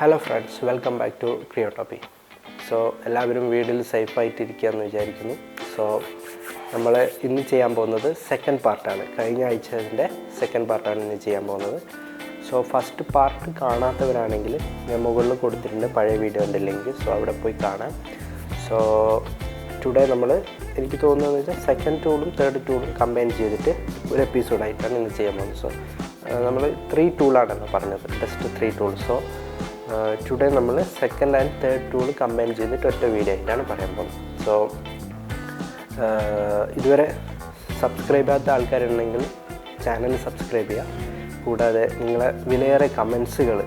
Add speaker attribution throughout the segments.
Speaker 1: Hello friends, welcome back to Creotopy. So, എല്ലാവരും വീട്ടിൽ safe ആയിട്ട് ഇരിക്കുകയെന്ന് വിചാരിക്കുന്നു. സോ നമ്മൾ ഇന്ന് ചെയ്യാൻ പോകുന്നത് സെക്കൻഡ് പാർട്ടാണ്. കഴിഞ്ഞ ആഴ്ചയുടെ സെക്കൻഡ് പാർട്ടാണ് ഇന്ന് ചെയ്യാൻ പോകുന്നത്. സോ ഫസ്റ്റ് പാർട്ട് കാണാത്തവരാണെങ്കിൽ ഞാൻ മുകളിൽ കൊടുത്തിട്ടുണ്ട് പഴയ വീഡിയോൻ്റെ ലിങ്ക്. സോ അവിടെ പോയി കാണാം. സോ ടുഡേ നമ്മൾ എനിക്ക് തോന്നുന്നതെന്ന് വെച്ചാൽ സെക്കൻഡ് ടൂളും തേർഡ് ടൂളും കമ്പൈൻ ചെയ്തിട്ട് ഒരു എപ്പിസോഡായിട്ടാണ് ഇന്ന് ചെയ്യാൻ പോകുന്നത്. സോ നമ്മൾ 3 ടൂളാണല്ലോ പറഞ്ഞത്, ജസ്റ്റ് 3 ടൂൾ. സോ ടുഡേ നമ്മൾ second and third tool combine ചെയ്തിട്ട് ഒറ്റ വീഡിയോ ആയിട്ടാണ് പറയാൻ പോകുന്നത്. സോ ഇതുവരെ സബ്സ്ക്രൈബ് ചെയ്യാത്ത ആൾക്കാരുണ്ടെങ്കിൽ ചാനൽ സബ്സ്ക്രൈബ് ചെയ്യുക. കൂടാതെ നിങ്ങളെ വിലയേറെ കമൻസുകൾ,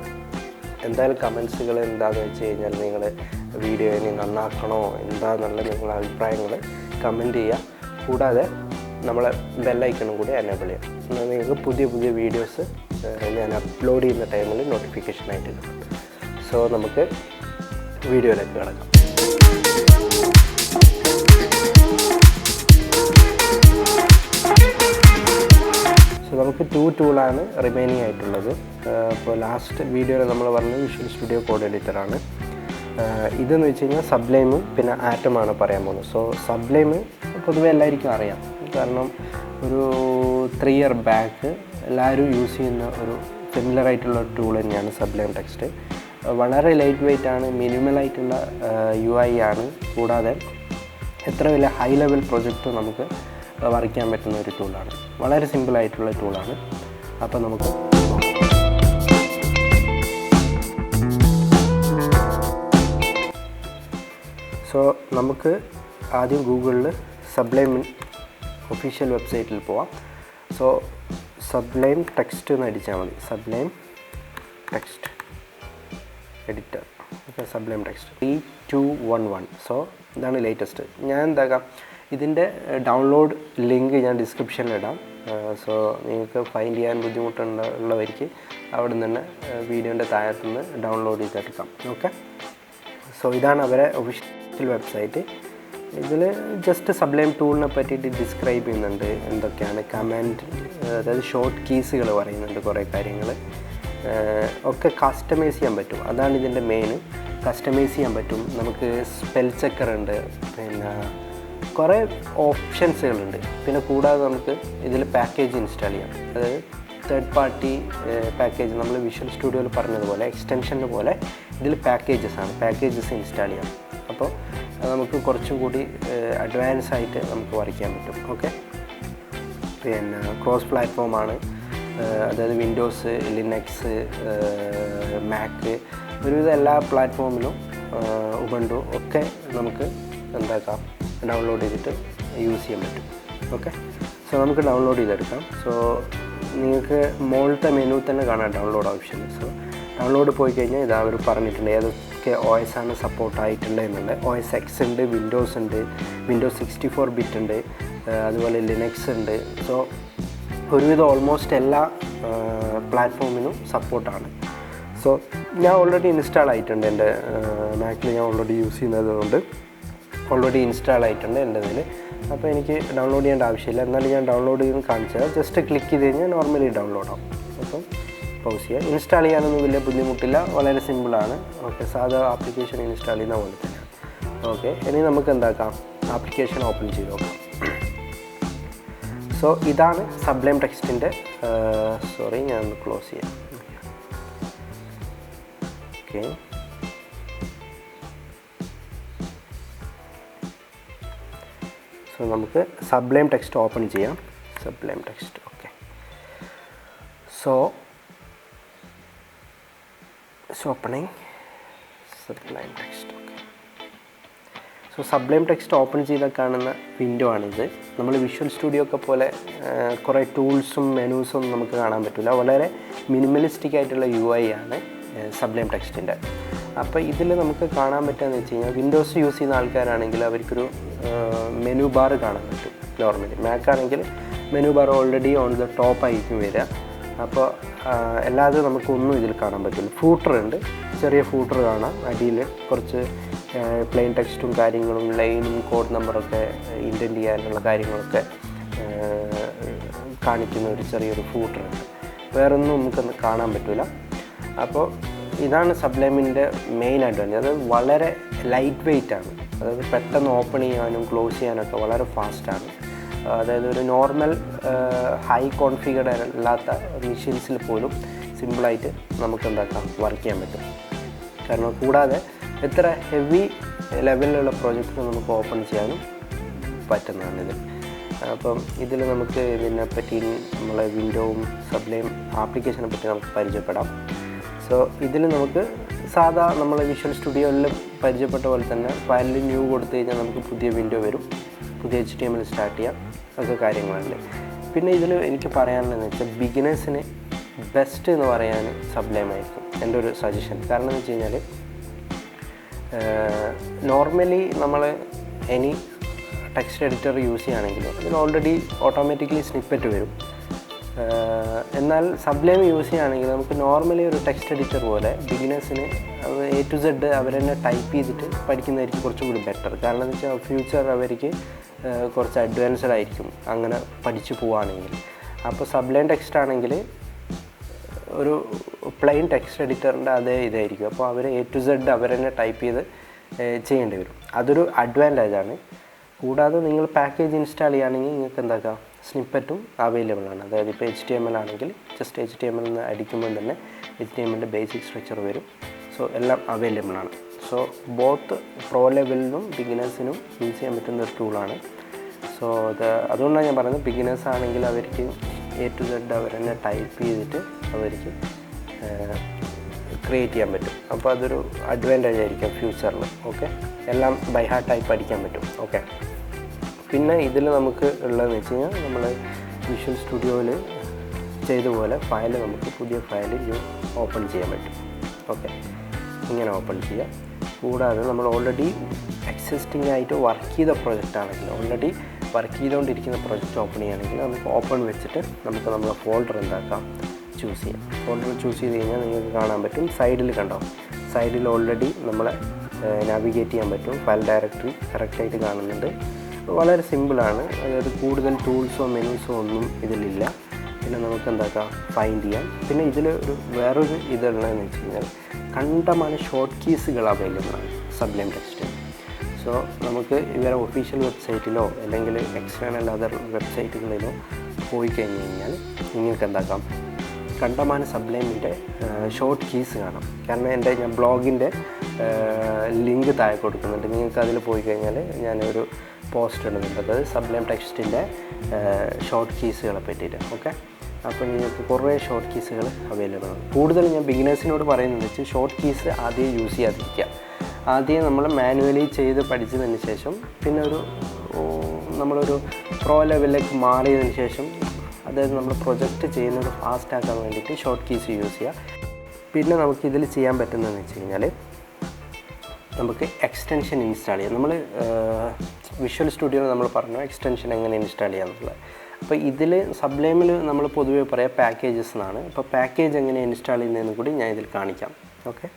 Speaker 1: എന്തായാലും കമൻസുകൾ എന്താണെന്ന് വെച്ച് കഴിഞ്ഞാൽ നിങ്ങൾ വീഡിയോ ഇനി നന്നാക്കണോ എന്താണെന്നുള്ള നിങ്ങളുടെ അഭിപ്രായങ്ങൾ കമൻറ്റ് ചെയ്യുക. കൂടാതെ നമ്മളെ ബെല്ലൈക്കണും കൂടി എനേബിൾ ചെയ്യാം. എന്നാൽ നിങ്ങൾക്ക് പുതിയ പുതിയ വീഡിയോസ് ഞാൻ അപ്ലോഡ് ചെയ്യുന്ന ടൈമിൽ നോട്ടിഫിക്കേഷനായിട്ട് കിട്ടും. സോ നമുക്ക് വീഡിയോയിലേക്ക് കിടക്കാം. സോ നമുക്ക് 2 ടൂളാണ് റിമൈനിങ് ആയിട്ടുള്ളത്. അപ്പോൾ ലാസ്റ്റ് വീഡിയോയിൽ നമ്മൾ പറഞ്ഞത് വിഷ്വൽ സ്റ്റുഡിയോ കോഡ് എഡിറ്ററാണ്. ഇതെന്ന് വെച്ച് കഴിഞ്ഞാൽ സബ്ലൈമും പിന്നെ ആറ്റമാണ് പറയാൻ പോകുന്നത്. സോ സബ്ലൈം പൊതുവെ എല്ലാവർക്കും അറിയാം, കാരണം ഒരു 3 ഇയർ ബാക്ക് എല്ലാവരും യൂസ് ചെയ്യുന്ന ഒരു സിമിലർ ആയിട്ടുള്ള ടൂൾ തന്നെയാണ് സബ്ലൈം ടെക്സ്റ്റ്. വളരെ ലൈറ്റ് വെയ്റ്റ് ആണ്, മിനിമലായിട്ടുള്ള UI ആണ്. കൂടാതെ എത്ര വലിയ ഹൈ ലെവൽ പ്രൊജക്റ്റും നമുക്ക് വരയ്ക്കാൻ പറ്റുന്ന ഒരു ടൂളാണ്. വളരെ സിമ്പിളായിട്ടുള്ള ടൂളാണ്. അപ്പോൾ നമുക്ക് നമുക്ക് ആദ്യം ഗൂഗിളിൽ സബ്ലൈം ഒഫീഷ്യൽ വെബ്സൈറ്റിൽ പോവാം. സോ സബ്ലൈം ടെക്സ്റ്റ് എന്ന് അടിച്ചാൽ മതി. Sublime text editor. Okay, sublime text 3211. So ഇതാണ് ലേറ്റസ്റ്റ്. ഞാൻ എന്താക്കാം, ഇതിൻ്റെ ഡൗൺലോഡ് ലിങ്ക് ഞാൻ ഡിസ്ക്രിപ്ഷനിലിടാം. സോ നിങ്ങൾക്ക് ഫൈൻഡ് ചെയ്യാൻ ബുദ്ധിമുട്ടുള്ളവർക്ക് അവിടെ നിന്ന് തന്നെ വീഡിയോൻ്റെ താഴത്തുനിന്ന് ഡൗൺലോഡ് ചെയ്തെടുക്കാം. ഓക്കെ, സോ ഇതാണ് അവരെ ഒഫീഷ്യൽ വെബ്സൈറ്റ്. ഇതിൽ ജസ്റ്റ് സബ്ലൈം ടൂളിനെ പറ്റിയിട്ട് ഡിസ്ക്രൈബ് ചെയ്യുന്നുണ്ട്, എന്തൊക്കെയാണ് കമാൻഡ്, അതായത് ഷോർട്ട് കീസുകൾ പറയുന്നുണ്ട്, കുറേ കാര്യങ്ങൾ ഒക്കെ കസ്റ്റമൈസ് ചെയ്യാൻ പറ്റും. അതാണ് ഇതിൻ്റെ മെയിൻ. കസ്റ്റമൈസ് ചെയ്യാൻ പറ്റും. നമുക്ക് സ്പെൽ ചെക്കർ ഉണ്ട്, പിന്നെ കുറേ ഓപ്ഷൻസുകളുണ്ട്. പിന്നെ കൂടാതെ നമുക്ക് ഇതിൽ പാക്കേജ് ഇൻസ്റ്റാൾ ചെയ്യാം. അതായത് തേർഡ് പാർട്ടി പാക്കേജ്, നമ്മൾ വിഷ്വൽ സ്റ്റുഡിയോയിൽ പറഞ്ഞതുപോലെ എക്സ്റ്റൻഷന് പോലെ ഇതിൽ പാക്കേജസ് ഇൻസ്റ്റാൾ ചെയ്യാം. അപ്പോൾ നമുക്ക് കുറച്ചും കൂടി അഡ്വാൻസ് ആയിട്ട് നമുക്ക് വരയ്ക്കാൻ പറ്റും. ഓക്കെ, പിന്നെ ക്രോസ് പ്ലാറ്റ്ഫോമാണ്, അതായത് വിൻഡോസ്, ലിനക്സ്, മാക്ക്, ഒരുവിധം എല്ലാ പ്ലാറ്റ്ഫോമിലും ഉബുണ്ടു ഒക്കെ നമുക്ക് എന്താക്കാം, ഡൗൺലോഡ് ചെയ്തിട്ട് യൂസ് ചെയ്യാൻ പറ്റും. ഓക്കെ, സോ നമുക്ക് ഡൗൺലോഡ് ചെയ്തെടുക്കാം. സോ നിങ്ങൾക്ക് മുകളിലത്തെ മെനു തന്നെ കാണാം ഡൗൺലോഡ് ഓപ്ഷൻ. സോ ഡൗൺലോഡ് പോയി കഴിഞ്ഞാൽ ഇത് അവർ പറഞ്ഞിട്ടുണ്ട് ഏതൊക്കെ OS ആണ് സപ്പോർട്ടായിട്ടുണ്ട് എന്നുള്ളത്. OS X ഉണ്ട്, വിൻഡോസ് ഉണ്ട്, വിൻഡോസ് 64 ബിറ്റ് ഉണ്ട്, അതുപോലെ ലിനക്സ് ഉണ്ട്. സോ ഒരുവിധം ഓൾമോസ്റ്റ് എല്ലാ പ്ലാറ്റ്ഫോമിനും സപ്പോർട്ടാണ്. സോ ഞാൻ ഓൾറെഡി ഇൻസ്റ്റാൾ ആയിട്ടുണ്ട്, എൻ്റെ മാക്കിൽ ഞാൻ ഓൾറെഡി യൂസ് ചെയ്യുന്നതുകൊണ്ട് ഓൾറെഡി ഇൻസ്റ്റാൾ ആയിട്ടുണ്ട് എൻ്റെ ഇതിൽ. അപ്പോൾ എനിക്ക് ഡൗൺലോഡ് ചെയ്യേണ്ട ആവശ്യമില്ല. എന്നാലും ഞാൻ ഡൗൺലോഡ് ചെയ്യുന്ന കാണിച്ചാൽ ജസ്റ്റ് ക്ലിക്ക് ചെയ്ത് കഴിഞ്ഞാൽ നോർമലി ഡൗൺലോഡ് ആവും. അപ്പം പൗസ് ചെയ്യുക. ഇൻസ്റ്റാൾ ചെയ്യാനൊന്നും വലിയ ബുദ്ധിമുട്ടില്ല, വളരെ സിമ്പിളാണ്. ഓക്കെ, സാധാ ആപ്ലിക്കേഷൻ ഇൻസ്റ്റാൾ ചെയ്യുന്ന പോലെ തന്നെ. ഓക്കെ, ഇനി നമുക്ക് എന്താക്കാം, ആപ്ലിക്കേഷൻ ഓപ്പൺ ചെയ്ത് നോക്കാം. സോ ഇതാണ് സബ്ലൈം ടെക്സ്റ്റിൻ്റെ, ഞാൻ ഒന്ന് ക്ലോസ് ചെയ്യാം. ഓക്കെ, സോ നമുക്ക് സബ്ലൈം ടെക്സ്റ്റ് ഓപ്പൺ ചെയ്യാം. Sublime text. Okay, so opening sublime text. Okay, so sublime text open ചെയ്താൽ കാണുന്ന വിൻഡോ ആണിത്. നമ്മൾ വിഷ്വൽ സ്റ്റുഡിയോ ഒക്കെ പോലെ കുറേ ടൂൾസും മെനൂസും നമുക്ക് കാണാൻ പറ്റില്ല. വളരെ മിനിമലിസ്റ്റിക് ആയിട്ടുള്ള UI ആണ് സബ്ലൈം ടെക്സ്റ്റിൻ്റെ. അപ്പോൾ ഇതിൽ നമുക്ക് കാണാൻ പറ്റുകയെന്ന് വെച്ച് കഴിഞ്ഞാൽ, വിൻഡോസ് യൂസ് ചെയ്യുന്ന ആൾക്കാരാണെങ്കിൽ അവർക്കൊരു മെനു ബാർ കാണാൻ പറ്റും. നോർമലി മാക്ക് ആണെങ്കിൽ menu bar already on the top ആയിരിക്കും വരിക. അപ്പോൾ അല്ലാതെ നമുക്കൊന്നും ഇതിൽ കാണാൻ പറ്റില്ല. ഫൂട്ടർ ഉണ്ട്, ചെറിയ ഫൂട്ടർ കാണാം. അടിയിൽ കുറച്ച് പ്ലെയിൻ ടെക്സ്റ്റും കാര്യങ്ങളും ലൈനും കോഡ് നമ്പറൊക്കെ ഇൻറ്റൻറ്റ് ചെയ്യാനുള്ള കാര്യങ്ങളൊക്കെ കാണിക്കുന്ന ഒരു ചെറിയൊരു ഫൂട്ടർ ഉണ്ട്. വേറൊന്നും നമുക്കൊന്ന് കാണാൻ പറ്റില്ല. അപ്പോൾ ഇതാണ് സബ്ലൈമിൻ്റെ മെയിൻ അഡ്വാൻറ്റേജ്. അത് വളരെ ലൈറ്റ് വെയ്റ്റ് ആണ്. അതായത് പെട്ടെന്ന് ഓപ്പൺ ചെയ്യാനും ക്ലോസ് ചെയ്യാനൊക്കെ വളരെ ഫാസ്റ്റാണ്. അതായത് ഒരു നോർമൽ ഹൈ കോൺഫിഗർഡ് അല്ലാത്ത മെഷീൻസിൽ പോലും സിമ്പിളായിട്ട് നമുക്ക് എന്താക്കാം വർക്ക് ചെയ്യാൻ പറ്റും. കാരണം കൂടാതെ എത്ര ഹെവി ലെവലിലുള്ള പ്രോജക്റ്റ് നമുക്ക് ഓപ്പൺ ചെയ്യാനും പറ്റുന്നതാണ് ഇതിൽ. അപ്പം ഇതിൽ നമുക്ക് ഇതിനെപ്പറ്റി നമ്മളെ വിൻഡോവും സബ്ലൈം ആപ്ലിക്കേഷനെ പറ്റി നമുക്ക് പരിചയപ്പെടാം. സോ ഇതിൽ നമുക്ക് സാധാ നമ്മൾ വിഷ്വൽ സ്റ്റുഡിയോയിലും പരിചയപ്പെട്ട പോലെ തന്നെ ഫയലിൽ ന്യൂ കൊടുത്തു കഴിഞ്ഞാൽ നമുക്ക് പുതിയ വിൻഡോ വരും, പുതിയ HTML സ്റ്റാർട്ട് ചെയ്യാം, ഒക്കെ കാര്യങ്ങളുണ്ട്. പിന്നെ ഇതിൽ എനിക്ക് പറയാനുള്ളതെന്ന് വെച്ചാൽ ബിഗിനേഴ്സിന് ബെസ്റ്റ് എന്ന് പറയാൻ സബ്ലൈം ആയിരിക്കും എൻ്റെ ഒരു സജഷൻ. കാരണം എന്ന് വെച്ച് കഴിഞ്ഞാൽ നോർമലി നമ്മൾ എനി ടെക്സ്റ്റ് എഡിറ്റർ യൂസ് ചെയ്യുകയാണെങ്കിലും അതിന് ഓൾറെഡി ഓട്ടോമാറ്റിക്കലി സ്നിപ്പെറ്റ് വരും. എന്നാൽ സബ്ലൈം യൂസ് ചെയ്യുകയാണെങ്കിൽ നമുക്ക് നോർമലി ഒരു ടെക്സ്റ്റ് എഡിറ്റർ പോലെ ബിഗിനേഴ്സിന് A to Z അവർ തന്നെ ടൈപ്പ് ചെയ്തിട്ട് പഠിക്കുന്നതായിരിക്കും കുറച്ചും കൂടി ബെറ്റർ. കാരണം എന്ന് വെച്ചാൽ ഫ്യൂച്ചർ അവർക്ക് കുറച്ച് അഡ്വാൻസ്ഡ് ആയിരിക്കും അങ്ങനെ പഠിച്ചു പോവുകയാണെങ്കിൽ. അപ്പോൾ സബ്ലൈം ടെക്സ്റ്റ് ആണെങ്കിൽ ഒരു പ്ലെയിൻ ടെക്സ്റ്റ് എഡിറ്ററിൻ്റെ അതേ ഇതായിരിക്കും. അപ്പോൾ അവർ A to Z അവർ തന്നെ ടൈപ്പ് ചെയ്ത് ചെയ്യേണ്ടി വരും. അതൊരു അഡ്വാൻറ്റേജാണ്. കൂടാതെ നിങ്ങൾ പാക്കേജ് ഇൻസ്റ്റാൾ ചെയ്യുകയാണെങ്കിൽ നിങ്ങൾക്ക് എന്താക്കാം സ്നിപ്പറ്റും അവൈലബിൾ ആണ്. അതായത് ഇപ്പോൾ HTML ആണെങ്കിൽ ജസ്റ്റ് HTML എന്ന് അടിക്കുമ്പോൾ തന്നെ HTMLൻ്റെ ബേസിക് സ്ട്രക്ചർ വരും. സോ എല്ലാം അവൈലബിൾ ആണ്. സോ ബോത്ത് പ്രോ ലെവലിനും ബിഗിനേഴ്സിനും യൂസ് ചെയ്യാൻ പറ്റുന്ന ഒരു ടൂളാണ്. സോ അതുകൊണ്ടാണ് ഞാൻ പറയുന്നത് ബിഗിനേഴ്സ് ആണെങ്കിൽ അവർക്ക് A to Z അവർ തന്നെ ടൈപ്പ് ചെയ്തിട്ട് അവർക്ക് ക്രിയേറ്റ് ചെയ്യാൻ പറ്റും. അപ്പോൾ അതൊരു അഡ്വാൻറ്റേജ് ആയിരിക്കും ഫ്യൂച്ചറിൽ. ഓക്കെ, എല്ലാം ബൈ ഹാർട്ട് ടൈപ്പ് പഠിക്കാൻ പറ്റും. ഓക്കെ, പിന്നെ ഇതിൽ നമുക്ക് ഉള്ളതെന്ന് വെച്ച് കഴിഞ്ഞാൽ നമ്മൾ വിഷ്വൽ സ്റ്റുഡിയോയിൽ ചെയ്ത പോലെ ഫയൽ നമുക്ക് പുതിയ ഫയൽ ഓപ്പൺ ചെയ്യാൻ പറ്റും. ഓക്കെ, ഇങ്ങനെ ഓപ്പൺ ചെയ്യാം. കൂടാതെ നമ്മൾ ഓൾറെഡി എക്സിസ്റ്റിംഗ് ആയിട്ട് വർക്ക് ചെയ്ത പ്രൊജക്റ്റ് ആണെങ്കിൽ ഓൾറെഡി വർക്ക് ചെയ്തുകൊണ്ടിരിക്കുന്ന പ്രൊജക്റ്റ് ഓപ്പൺ ചെയ്യുകയാണെങ്കിൽ നമുക്ക് ഓപ്പൺ വെച്ചിട്ട് നമുക്ക് നമ്മുടെ ഫോൾഡർ എന്താക്കാം ചൂസ് ചെയ്യാം. ഫോൾഡർ ചൂസ് ചെയ്ത് കഴിഞ്ഞാൽ നിങ്ങൾക്ക് കാണാൻ പറ്റും സൈഡിൽ കണ്ടോ, സൈഡിൽ ഓൾറെഡി നമ്മളെ നാവിഗേറ്റ് ചെയ്യാൻ പറ്റും. ഫയൽ ഡയറക്ടറി കറക്റ്റായിട്ട് കാണുന്നുണ്ട്. വളരെ സിമ്പിളാണ്. അതായത് കൂടുതൽ ടൂൾസോ മെനൂസോ ഒന്നും ഇതിലില്ല. പിന്നെ നമുക്ക് എന്താക്കാം ഫൈൻഡ് ചെയ്യാം. പിന്നെ ഇതിൽ വേറൊരു ഇതുള്ളതെന്ന് വെച്ച് കഴിഞ്ഞാൽ കണ്ടമാനം ഷോർട്ട് കീസുകൾ അവൈലബിൾ ആണ് സബ്ലൈം ടെക്സ്റ്റിൽ. സോ നമുക്ക് ഇവരെ ഒഫീഷ്യൽ വെബ്സൈറ്റിലോ അല്ലെങ്കിൽ എക്സ്റ്റേണൽ അതർ വെബ്സൈറ്റുകളിലോ പോയി കഴിഞ്ഞ് കഴിഞ്ഞാൽ നിങ്ങൾക്ക് എന്താക്കാം കണ്ടമാനം സബ്ലൈമിൻ്റെ ഷോർട്ട് കീസ് കാണാം. കാരണം ഞാൻ ബ്ലോഗിൻ്റെ ലിങ്ക് താഴെ കൊടുക്കുന്നുണ്ട്. നിങ്ങൾക്ക് അതിൽ പോയി കഴിഞ്ഞാൽ ഞാനൊരു പോസ്റ്റ് ഇടുന്നുണ്ട്, അതായത് സബ്ലൈം ടെക്സ്റ്റിൻ്റെ ഷോർട്ട് കീസുകളെ പറ്റിയിട്ട്. ഓക്കെ, അപ്പോൾ നിങ്ങൾക്ക് കുറേ ഷോർട്ട് കീസുകൾ അവൈലബിൾ ആണ്. കൂടുതൽ ഞാൻ ബിഗിനേഴ്സിനോട് പറയുന്നത് വെച്ച് ഷോർട്ട് കീസ് ആദ്യം യൂസ് ചെയ്യാതിരിക്കുക. ആദ്യം നമ്മൾ മാനുവലി ചെയ്ത് പഠിച്ചതിന് ശേഷം പിന്നെ നമ്മളൊരു പ്രോ ലെവലിലേക്ക് മാറിയതിന് ശേഷം അതായത് നമ്മൾ പ്രൊജക്റ്റ് ചെയ്യുന്നത് ഫാസ്റ്റ് ആക്കാൻ വേണ്ടിയിട്ട് ഷോർട്ട് കീസ് യൂസ് ചെയ്യുക. പിന്നെ നമുക്ക് ഇതിൽ ചെയ്യാൻ പറ്റുന്നതെന്ന് വെച്ച് കഴിഞ്ഞാൽ നമുക്ക് എക്സ്റ്റൻഷൻ ഇൻസ്റ്റാൾ ചെയ്യാം. നമ്മൾ വിഷ്വൽ സ്റ്റുഡിയോയിൽ നമ്മൾ പറഞ്ഞു എക്സ്റ്റൻഷൻ എങ്ങനെ ഇൻസ്റ്റാൾ ചെയ്യാമെന്നുള്ളത്. അപ്പോൾ ഇതിൽ സബ്ലൈമിൽ നമ്മൾ പൊതുവേ പറയാം പാക്കേജസ് എന്നാണ്. അപ്പോൾ പാക്കേജ് എങ്ങനെ ഇൻസ്റ്റാൾ ചെയ്യുന്നതെന്ന് കൂടി ഞാൻ ഇതിൽ കാണിക്കാം. ഓക്കെ,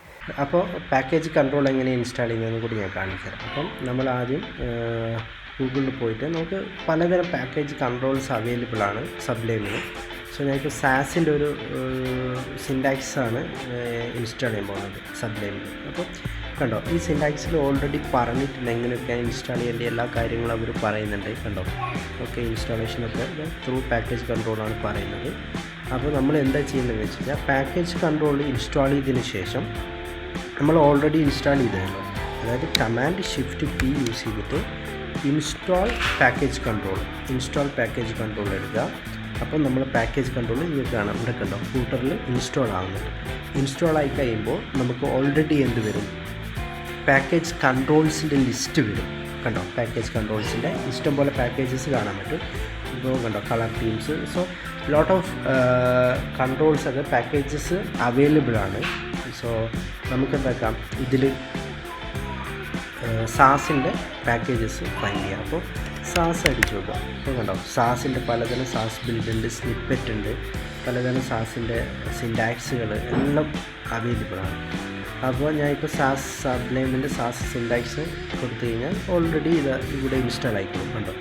Speaker 1: അപ്പോൾ പാക്കേജ് കൺട്രോൾ എങ്ങനെ ഇൻസ്റ്റാൾ ചെയ്യുന്നതെന്ന് കൂടി ഞാൻ കാണിക്കാം. അപ്പം നമ്മൾ ആദ്യം ഗൂഗിളിൽ പോയിട്ട് നമുക്ക് പലതരം പാക്കേജ് കൺട്രോൾസ് അവൈലബിൾ ആണ് സബ്ലൈമിൽ. സോ ഞാനിപ്പോൾ സാസിൻ്റെ ഒരു സിൻടാക്സാണ് ഇൻസ്റ്റാൾ ചെയ്യാൻ പോകുന്നത് സബ്ലൈമിൽ. അപ്പോൾ കണ്ടോ, ഈ സിൻടാക്സിൽ ഓൾറെഡി പറഞ്ഞിട്ടുണ്ട് എങ്ങനെയൊക്കെ ഇൻസ്റ്റാൾ ചെയ്യേണ്ട എല്ലാ കാര്യങ്ങളും അവർ പറയുന്നുണ്ട്. കണ്ടോ, ഓക്കെ, ഇൻസ്റ്റാളേഷനൊക്കെ ത്രൂ പാക്കേജ് കൺട്രോളാണ് പറയുന്നത്. അപ്പോൾ നമ്മൾ എന്താ ചെയ്യുന്നതെന്ന് വെച്ച് കഴിഞ്ഞാൽ പാക്കേജ് കൺട്രോൾ ഇൻസ്റ്റാൾ ചെയ്തതിന് ശേഷം നമ്മൾ ഓൾറെഡി ഇൻസ്റ്റാൾ ചെയ്തതല്ലോ, അതായത് കമാൻഡ് ഷിഫ്റ്റ് P യൂസ് ചെയ്തിട്ട് ഇൻസ്റ്റാൾ പാക്കേജ് കൺട്രോൾ എടുക്കുക. അപ്പോൾ നമ്മൾ പാക്കേജ് കൺട്രോൾ നിങ്ങൾക്ക് കാണാം, ഇവിടെ കണ്ടോ ഫൂട്ടറിൽ ഇൻസ്റ്റാൾ ആവുന്നുണ്ട്. ഇൻസ്റ്റാൾ ആയി കഴിയുമ്പോൾ നമുക്ക് ഓൾറെഡി എന്ത് വരും, പാക്കേജ് കൺട്രോൾസിൻ്റെ ലിസ്റ്റ് വരും. കണ്ടോ, പാക്കേജ് കൺട്രോൾസിൻ്റെ ഇഷ്ടംപോലെ പാക്കേജസ് കാണാൻ പറ്റും. ഇപ്പോൾ കണ്ടോ colour themes. So lot of controls ഒക്കെ പാക്കേജസ് അവൈലബിൾ ആണ്. സോ നമുക്ക് എന്താക്കാം ഇതിൽ സാസിൻ്റെ പാക്കേജസ് ഫൈൻഡ് ചെയ്യാം. അപ്പോൾ സാസ് അടിച്ചു നോക്കാം. അപ്പോൾ കണ്ടോ സാസിൻ്റെ പലതരം സാസ് ബിൽഡ് ഉണ്ട്, സ്നിപ്പെറ്റ് ഉണ്ട്, പലതരം സാസിൻ്റെ സിൻടാക്സുകൾ എല്ലാം അവൈലബിൾ ആണ്. അപ്പോൾ ഞാനിപ്പോൾ സബ്ലൈമിൻ്റെ സാസ് സിൻടാക്സ് കൊടുത്തു കഴിഞ്ഞാൽ ഓൾറെഡി ഇവിടെ ഇൻസ്റ്റാൾ ആയിക്കോളും. കണ്ടോ,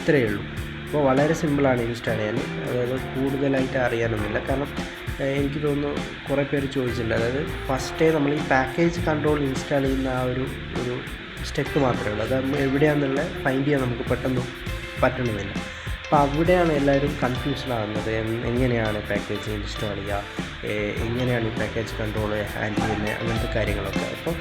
Speaker 1: ഇത്രയേ ഉള്ളൂ. അപ്പോൾ വളരെ സിമ്പിളാണ് ഇൻസ്റ്റാൾ ചെയ്യാൻ. അതായത് കൂടുതലായിട്ട് അറിയാനൊന്നുമില്ല. കാരണം എനിക്ക് തോന്നുന്നു കുറേ പേര് ചോദിച്ചിട്ടുണ്ട്. അതായത് ഫസ്റ്റേ നമ്മൾ ഈ പാക്കേജ് കൺട്രോൾ ഇൻസ്റ്റാൾ ചെയ്യുന്ന ആ ഒരു സ്റ്റെപ്പ് മാത്രമേ ഉള്ളൂ. അത് എവിടെയാണെന്നുള്ള ഫൈൻഡ് ചെയ്യാൻ നമുക്ക് പെട്ടെന്ന് പറ്റണമെന്നില്ല. അപ്പോൾ അവിടെയാണ് എല്ലാവരും കൺഫ്യൂഷൻ ആകുന്നത്. എങ്ങനെയാണ് പാക്കേജ് ഇൻസ്റ്റാൾ ചെയ്യുക, എങ്ങനെയാണ് ഈ പാക്കേജ് കൺട്രോൾ ഹാൻഡിൽ ചെയ്യുന്നത്, അങ്ങനത്തെ കാര്യങ്ങളൊക്കെ. അപ്പോൾ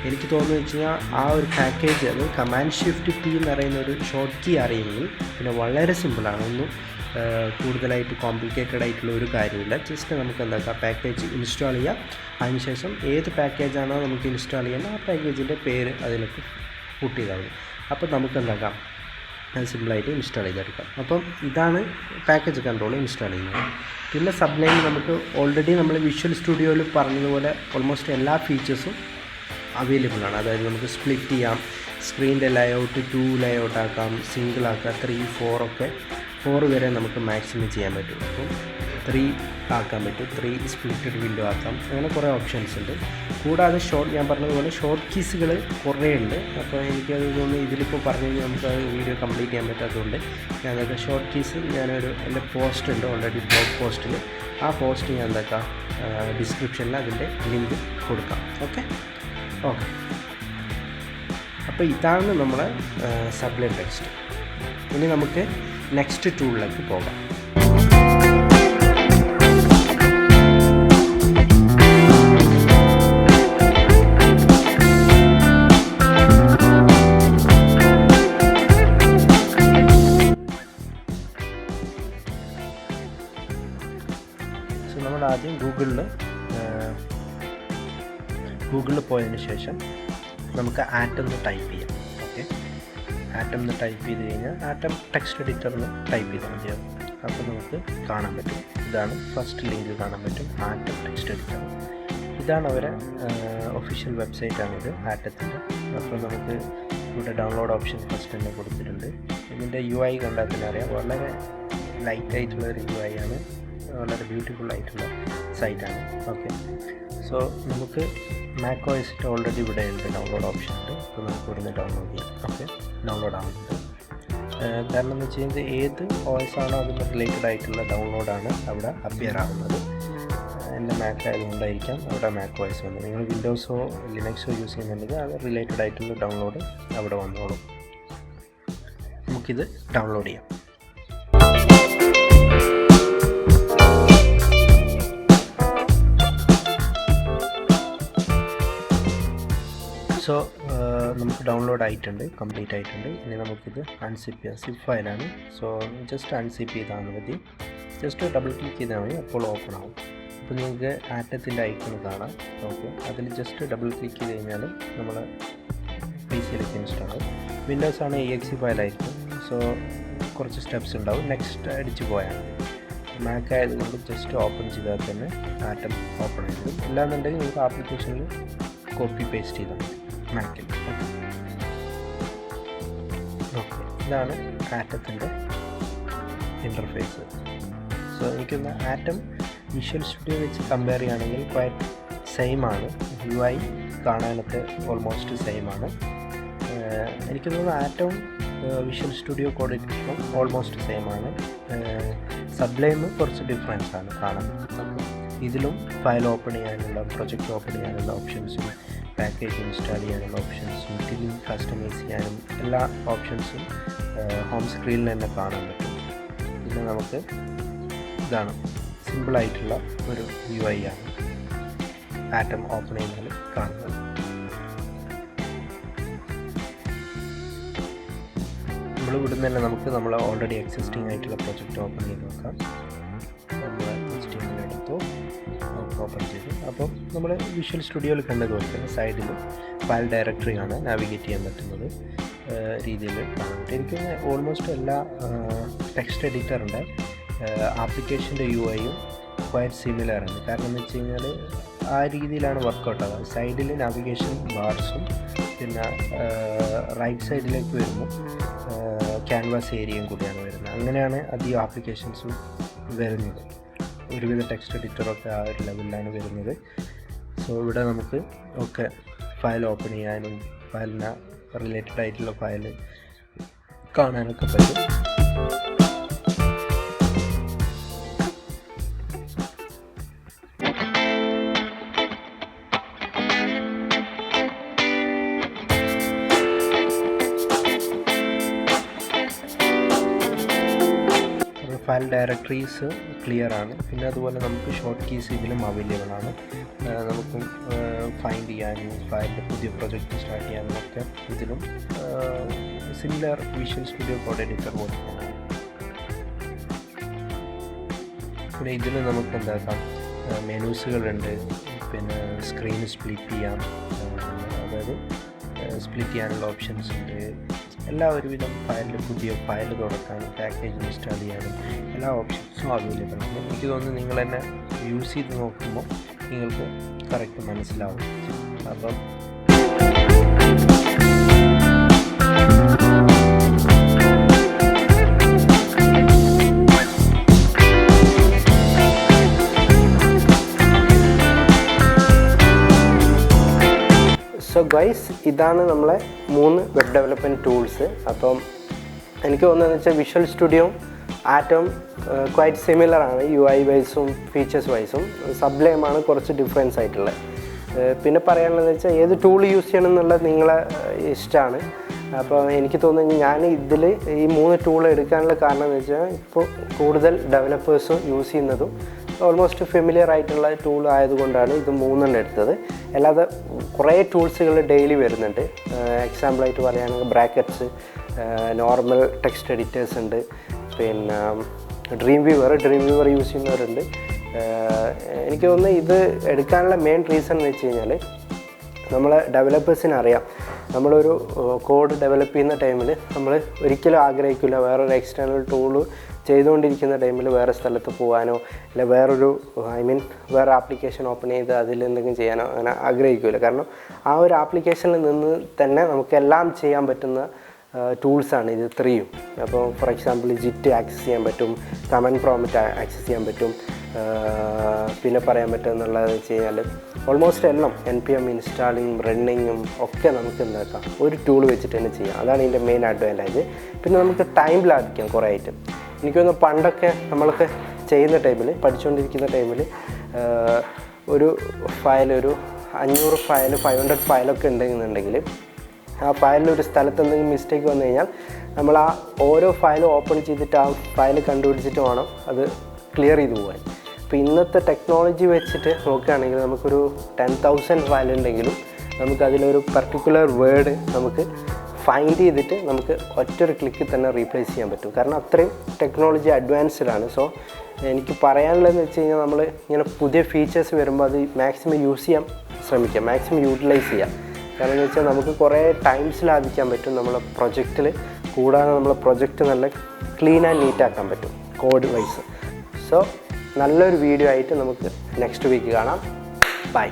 Speaker 1: എനിക്ക് തോന്നുന്നത് വെച്ച് കഴിഞ്ഞാൽ ആ ഒരു പാക്കേജ് അത് കമാൻഡ് ഷിഫ്റ്റ് പി എന്ന് പറയുന്ന ഒരു ഷോർട്ട് കീ അറിയുമെങ്കിൽ പിന്നെ വളരെ സിമ്പിളാണ്. ഒന്നും കൂടുതലായിട്ട് കോംപ്ലിക്കേറ്റഡ് ആയിട്ടുള്ള ഒരു കാര്യമില്ല. ജസ്റ്റ് നമുക്ക് എന്താക്കാം, പാക്കേജ് ഇൻസ്റ്റാൾ ചെയ്യാം. അതിനുശേഷം ഏത് പാക്കേജാണോ നമുക്ക് ഇൻസ്റ്റാൾ ചെയ്യുന്നത് ആ പാക്കേജിൻ്റെ പേര് അതിലേക്ക് പുട്ട് ചെയ്താൽ മതി. അപ്പോൾ നമുക്ക് എന്താക്കാം, സിമ്പിളായിട്ട് ഇൻസ്റ്റാൾ ചെയ്തെടുക്കാം. അപ്പം ഇതാണ് പാക്കേജ് കൺട്രോൾ ഇൻസ്റ്റാൾ ചെയ്യുന്നത്. പിന്നെ സബ്ലൈം നമുക്ക് ഓൾറെഡി നമ്മൾ വിഷ്വൽ സ്റ്റുഡിയോയിൽ പറഞ്ഞതുപോലെ ഓൾമോസ്റ്റ് എല്ലാ ഫീച്ചേഴ്സും അവൈലബിൾ ആണ്. അതായത് നമുക്ക് സ്പ്ലിറ്റ് ചെയ്യാം, സ്ക്രീനിൻ്റെ ലേഔട്ട് 2 ലേഔട്ട് ആക്കാം, സിംഗിൾ ആക്കാം, 3, 4 ഒക്കെ 4 വരെ നമുക്ക് മാക്സിമം ചെയ്യാൻ പറ്റും. അപ്പം 3 ആക്കാൻ പറ്റും, 3 സ്പ്ലിറ്റഡ് വിൻഡോ ആക്കാം, അങ്ങനെ കുറേ ഓപ്ഷൻസ് ഉണ്ട്. കൂടാതെ ഞാൻ പറഞ്ഞതുപോലെ ഷോർട്ട് കീസുകൾ കുറേ ഉണ്ട്. അപ്പോൾ എനിക്കത് തോന്നുന്നു ഇതിലിപ്പോൾ പറഞ്ഞു കഴിഞ്ഞാൽ നമുക്ക് വീഡിയോ കംപ്ലീറ്റ് ചെയ്യാൻ പറ്റാത്തതുകൊണ്ട് ഞാൻ അതൊക്കെ ഷോർട്ട് കീസ് എൻ്റെ പോസ്റ്റ് ഉണ്ട് ഓൾറെഡി ബ്ലോഗ് പോസ്റ്റിൽ. ആ പോസ്റ്റ് ഞാൻ എന്താക്കാം, ഡിസ്ക്രിപ്ഷനിൽ അതിൻ്റെ ലിങ്ക് കൊടുക്കാം. ഓക്കെ. അപ്പോൾ ഇതാണ് നമ്മളെ സബ്ലൈം ടെക്സ്റ്റ്. ഇനി നമുക്ക് നെക്സ്റ്റ് ടൂളിലേക്ക് പോകാം. നമ്മൾ ആദ്യം ഗൂഗിളിൽ പോയതിന് ശേഷം നമുക്ക് ആറ്റം എന്ന് ടൈപ്പ് ചെയ്യാം. ഓക്കെ, ആറ്റം എന്ന് ടൈപ്പ് ചെയ്ത് കഴിഞ്ഞാൽ ആറ്റം ടെക്സ്റ്റ് എഡിറ്ററിൽ ടൈപ്പ് ചെയ്താൽ മതിയാവും. അപ്പോൾ നമുക്ക് കാണാൻ പറ്റും. ഇതാണ് ഫസ്റ്റ് ലിങ്ക് കാണാൻ പറ്റും, ആറ്റം ടെക്സ്റ്റ് എഡിറ്റർ. ഇതാണ് അവരെ ഒഫീഷ്യൽ വെബ്സൈറ്റാണിത് ആറ്റത്തിൻ്റെ. അപ്പോൾ നമുക്ക് ഇവിടെ ഡൗൺലോഡ് ഓപ്ഷൻ ഫസ്റ്റ് തന്നെ കൊടുത്തിട്ടുണ്ട്. ഇതിൻ്റെ UI കണ്ടാൽ തന്നെ അറിയാം, വളരെ ലൈറ്റായിട്ടുള്ള ഒരു UI ആണ്, വളരെ ബ്യൂട്ടിഫുൾ ആയിട്ടുള്ള സൈറ്റാണ്. ഓക്കെ, സോ നമുക്ക് macOS ഓൾറെഡി ഇവിടെ ഉണ്ട്, ഡൗൺലോഡ് ഓപ്ഷൻ ഉണ്ട്. അപ്പോൾ നമുക്ക് ഇവിടുന്ന് ഡൗൺലോഡ് ചെയ്യാം. ഓക്കെ, ഡൗൺലോഡ് ആവുന്നുണ്ട്. കാരണം എന്ന് വെച്ച് കഴിഞ്ഞാൽ ഏത് OS ആണോ അതിന് റിലേറ്റഡ് ആയിട്ടുള്ള ഡൗൺലോഡാണ് അവിടെ അപ്പിയർ ആവുന്നത്. എൻ്റെ മാക് ആയതുകൊണ്ടായിരിക്കാം അവിടെ macOS വന്നത്. നിങ്ങൾ വിൻഡോസോ ലിനക്സോ യൂസ് ചെയ്യുന്നുണ്ടെങ്കിൽ അത് റിലേറ്റഡ് ആയിട്ടുള്ള ഡൗൺലോഡ് അവിടെ വന്നോളും. നമുക്കിത് ഡൗൺലോഡ് ചെയ്യാം. സോ നമുക്ക് ഡൗൺലോഡ് ആയിട്ടുണ്ട്, കംപ്ലീറ്റ് ആയിട്ടുണ്ട്. ഇനി നമുക്കിത് അൺസിപ്പ് ചെയ്യാം. സിപ്പ് ഫയലാണ്. സോ ജസ്റ്റ് അൺസിപ്പ് ചെയ്താൽ മതി. ജസ്റ്റ് ഡബിൾ ക്ലിക്ക് ചെയ്താൽ മതി, അപ്പോൾ ഓപ്പൺ ആവും. അപ്പോൾ നിങ്ങൾക്ക് ആറ്റത്തിൻ്റെ ഐക്കൺ കാണാം. ഓക്കെ, അതിൽ ജസ്റ്റ് ഡബിൾ ക്ലിക്ക് ചെയ്ത് കഴിഞ്ഞാൽ നമ്മൾ PC-യിലേക്ക് ഇൻസ്റ്റാൾ ആവും. വിൻഡോസ് ആണ് exe ഫയലായിരിക്കും. സോ കുറച്ച് സ്റ്റെപ്സ് ഉണ്ടാവും, നെക്സ്റ്റ് അടിച്ച് പോയാൽ മതി. മാക് ആയതുകൊണ്ട് ജസ്റ്റ് ഓപ്പൺ ചെയ്താൽ തന്നെ ആറ്റം ഓപ്പൺ ആയിരിക്കും. ഇല്ലാന്നുണ്ടെങ്കിൽ നിങ്ങൾക്ക് ആപ്ലിക്കേഷനിൽ കോപ്പി പേസ്റ്റ് ചെയ്താൽ മതി മാക്കിൽ. ഓക്കെ, ഇതാണ് ആറ്റത്തിൻ്റെ ഇൻ്റർഫേസ്. സോ എനിക്കൊന്ന് ആറ്റം വിഷ്വൽ സ്റ്റുഡിയോ വെച്ച് കമ്പയർ ചെയ്യുകയാണെങ്കിൽ ക്വൈറ്റ് സെയിം ആണ്. UI കാണാനൊക്കെ ഓൾമോസ്റ്റ് സെയിം ആണ്. എനിക്ക് തോന്നുന്നു ആറ്റവും വിഷ്വൽ സ്റ്റുഡിയോ കോഡിനും ഓൾമോസ്റ്റ് സെയിം ആണ്. സബ്ലൈം കുറച്ച് ഡിഫറൻസ് ആണ് കാണാൻ. ഇതിലും ഫയൽ ഓപ്പൺ ചെയ്യാനുള്ള, പ്രൊജക്റ്റ് ഓപ്പൺ ചെയ്യാനുള്ള ഓപ്ഷൻസും, പാക്കേജ് ഇൻസ്റ്റാൾ ചെയ്യാനുള്ള ഓപ്ഷൻസും, ലിങ്ക് കസ്റ്റമൈസ് ചെയ്യാനും എല്ലാ ഓപ്ഷൻസും ഹോം സ്ക്രീനിൽ തന്നെ കാണാൻ പറ്റും. പിന്നെ നമുക്ക് ഇതാണ് സിമ്പിളായിട്ടുള്ള ഒരു UI ആണ് ആറ്റം ഓപ്പൺ ചെയ്യുന്നതിൽ കാണുന്നത്. നമ്മൾ ഇവിടുന്ന് തന്നെ നമുക്ക് നമ്മൾ ഓൾറെഡി എക്സിസ്റ്റിംഗ് ആയിട്ടുള്ള പ്രൊജക്റ്റ് ഓപ്പൺ ചെയ്ത് നോക്കാം. നമ്മൾ HTML എടുത്തു, ഓപ്പൺ ചെയ്തു. അപ്പോൾ നമ്മൾ വിഷ്വൽ സ്റ്റുഡിയോയിൽ കണ്ടതുപോലെ തന്നെ സൈഡിൽ ഫയൽ ഡയറക്ടറിയാണ് നാവിഗേറ്റ് ചെയ്യാൻ പറ്റുന്നത് രീതിയിൽ കാണാൻ പറ്റും. എനിക്ക് ഓൾമോസ്റ്റ് എല്ലാ ടെക്സ്റ്റ് എഡിറ്ററിൻ്റെ ആപ്ലിക്കേഷൻ്റെ UIയും ക്വൈറ്റ് സിമിലറാണ്. കാരണം എന്ന് വെച്ച് കഴിഞ്ഞാൽ ആ രീതിയിലാണ് വർക്കൗട്ട് ആവുക. സൈഡിൽ നാവിഗേഷൻ ബാർസും പിന്നെ റൈറ്റ് സൈഡിലേക്ക് വരുമ്പോൾ ക്യാൻവാസ് ഏരിയയും കൂടിയാണ് വരുന്നത്. അങ്ങനെയാണ് അധികം ആപ്ലിക്കേഷൻസും വരുന്നത്. ഒരുവിധ ടെക്സ്റ്റ് എഡിറ്ററൊക്കെ ആ ഒരു ലെവലിലാണ് വരുന്നത്. സോ ഇവിടെ നമുക്ക് ഒക്കെ ഫയൽ ഓപ്പൺ ചെയ്യാനും ഫയലിന് റിലേറ്റഡ് ആയിട്ടുള്ള ഫയൽ കാണാനൊക്കെ പറ്റും. ഫയൽ ഡയറക്ടറീസ് ക്ലിയർ ആണ്. പിന്നെ അതുപോലെ നമുക്ക് ഷോർട്ട് കീസ് ഇതിലും അവൈലബിൾ ആണ്. നമുക്ക് ഫൈൻഡ് ചെയ്യാനും ഫയലിൻ്റെ പുതിയ പ്രൊജക്റ്റ് സ്റ്റാർട്ട് ചെയ്യാനും ഒക്കെ ഇതിലും similar visual studio code editor പോലെ തന്നെ. പിന്നെ ഇതിൽ നമുക്ക് എന്താക്കാം, മെനൂസുകളുണ്ട്, പിന്നെ സ്ക്രീൻ സ്പ്ലിറ്റ് ചെയ്യാം, അതായത് സ്പ്ലിറ്റ് ചെയ്യാനുള്ള ഓപ്ഷൻസ് ഉണ്ട്. എല്ലാ ഒരുവിധം പുതിയ ഫയൽ തുറക്കാനും പാക്കേജ് ഇൻസ്റ്റാൾ ചെയ്യാനും എല്ലാ ഓപ്ഷൻസും അവൈലബിൾ ആണ്. എനിക്ക് തോന്നുന്നു നിങ്ങൾ തന്നെ യൂസ് ചെയ്ത് നോക്കുമ്പോൾ നിങ്ങൾക്ക് കറക്റ്റ് മനസ്സിലാവും. അപ്പം സോ ഗൈസ്, ഇതാണ് നമ്മളെ 3 വെബ് ഡെവലപ്മെൻറ്റ് ടൂൾസ്. അപ്പം എനിക്ക് തോന്നുന്നതെന്ന് വെച്ചാൽ visual studio atom quite similar ആണ്, UI വൈസും ഫീച്ചേഴ്സ് വൈസും. സബ്ലൈമാണ് കുറച്ച് ഡിഫറൻസ് ആയിട്ടുള്ളത്. പിന്നെ പറയാനുള്ളതെന്ന് വെച്ചാൽ ഏത് ടൂൾ യൂസ് ചെയ്യണം എന്നുള്ളത് നിങ്ങളെ ഇഷ്ടമാണ്. അപ്പോൾ എനിക്ക് തോന്നുന്നു ഞാൻ ഇതിൽ ഈ 3 ടൂൾ എടുക്കാനുള്ള കാരണം എന്ന് വെച്ചാൽ ഇപ്പോൾ കൂടുതൽ ഡെവലപ്പേഴ്സും യൂസ് ചെയ്യുന്നതും ഓൾമോസ്റ്റ് ഫെമിലിയർ ആയിട്ടുള്ള ടൂൾ ആയതുകൊണ്ടാണ് ഇത് 3 എടുത്തത്. അല്ലാതെ കുറേ ടൂൾസുകൾ ഡെയിലി വരുന്നുണ്ട്. എക്സാമ്പിളായിട്ട് പറയുകയാണെങ്കിൽ ബ്രാക്കറ്റ്സ്, നോർമൽ ടെക്സ്റ്റ് എഡിറ്റേഴ്സ് ഉണ്ട്, പിന്നെ ഡ്രീം വ്യൂവർ യൂസ് ചെയ്യുന്നവരുണ്ട്. എനിക്ക് തോന്നുന്നു ഇത് എടുക്കാനുള്ള മെയിൻ റീസൺ എന്ന് വെച്ച് കഴിഞ്ഞാൽ നമ്മൾ ഡെവലപ്പേഴ്സിന് അറിയാം, നമ്മളൊരു കോഡ് ഡെവലപ്പ് ചെയ്യുന്ന ടൈമിൽ നമ്മൾ ഒരിക്കലും ആഗ്രഹിക്കില്ല വേറൊരു എക്സ്റ്റേണൽ ടൂള് ചെയ്തുകൊണ്ടിരിക്കുന്ന ടൈമിൽ വേറെ സ്ഥലത്ത് പോകാനോ അല്ല വേറെ ആപ്ലിക്കേഷൻ ഓപ്പൺ ചെയ്ത് അതിൽ എന്തെങ്കിലും ചെയ്യാനോ അങ്ങനെ ആഗ്രഹിക്കില്ല. കാരണം ആ ഒരു ആപ്ലിക്കേഷനിൽ നിന്ന് തന്നെ നമുക്കെല്ലാം ചെയ്യാൻ പറ്റുന്ന ടൂൾസാണ് ഇത് 3. അപ്പോൾ ഫോർ എക്സാമ്പിൾ ജിറ്റ് ആക്സസ് ചെയ്യാൻ പറ്റും, കമൻറ്റ് പ്രോംപ്റ്റ് ആക്സസ് ചെയ്യാൻ പറ്റും, പിന്നെ പറയാൻ പറ്റുമെന്നുള്ളത് വെച്ച് കഴിഞ്ഞാൽ ഓൾമോസ്റ്റ് എല്ലാം NPM ഇൻസ്റ്റാളിങ്ങും റണ്ണിങ്ങും ഒക്കെ നമുക്ക് എന്താക്കാം ഒരു ടൂൾ വെച്ചിട്ട് തന്നെ ചെയ്യാം. അതാണ് ഇതിൻ്റെ മെയിൻ അഡ്വാൻറ്റേജ്. പിന്നെ നമുക്ക് ടൈം ലാഭിക്കാം കുറേ ആയിട്ട്. എനിക്ക് തോന്നുന്നു പണ്ടൊക്കെ നമ്മളൊക്കെ ചെയ്യുന്ന ടൈമിൽ, പഠിച്ചുകൊണ്ടിരിക്കുന്ന ടൈമിൽ ഒരു ഫയൽ, ഒരു 500 ഫയൽ 500 ഫയലൊക്കെ ഉണ്ടെന്നുണ്ടെങ്കിൽ ആ ഫയലിലൊരു സ്ഥലത്ത് എന്തെങ്കിലും മിസ്റ്റേക്ക് വന്നു കഴിഞ്ഞാൽ നമ്മൾ ആ ഓരോ ഫയലും ഓപ്പൺ ചെയ്തിട്ട് ആ ഫയൽ കണ്ടുപിടിച്ചിട്ട് വേണം അത് ക്ലിയർ ചെയ്ത് പോകാൻ. അപ്പോൾ ഇന്നത്തെ ടെക്നോളജി വെച്ചിട്ട് നോക്കുകയാണെങ്കിൽ നമുക്കൊരു 10,000 ഫയൽ ഉണ്ടെങ്കിലും നമുക്കതിലൊരു പർട്ടിക്കുലർ വേർഡ് നമുക്ക് ഫൈൻഡ് ചെയ്തിട്ട് നമുക്ക് ഒറ്റൊരു ക്ലിക്കിൽ തന്നെ റീപ്ലേസ് ചെയ്യാൻ പറ്റും. കാരണം അത്രയും ടെക്നോളജി അഡ്വാൻസ്ഡ് ആണ്. സോ എനിക്ക് പറയാനുള്ളതെന്ന് വെച്ച് കഴിഞ്ഞാൽ നമ്മൾ ഇങ്ങനെ പുതിയ ഫീച്ചേഴ്സ് വരുമ്പോൾ അത് മാക്സിമം യൂസ് ചെയ്യാൻ ശ്രമിക്കാം, മാക്സിമം യൂട്ടിലൈസ് ചെയ്യാം. കാരണം എന്ന് വെച്ചാൽ നമുക്ക് കുറേ ടൈംസ് ലാഭിക്കാൻ പറ്റും നമ്മളെ പ്രൊജക്റ്റിൽ. കൂടാതെ നമ്മളെ പ്രൊജക്റ്റ് നല്ല ക്ലീൻ ആൻഡ് നീറ്റ് ആക്കാൻ പറ്റും കോഡ് വൈസ്. സോ നല്ലൊരു വീഡിയോ ആയിട്ട് നമുക്ക് നെക്സ്റ്റ് വീക്ക് കാണാം. ബൈ.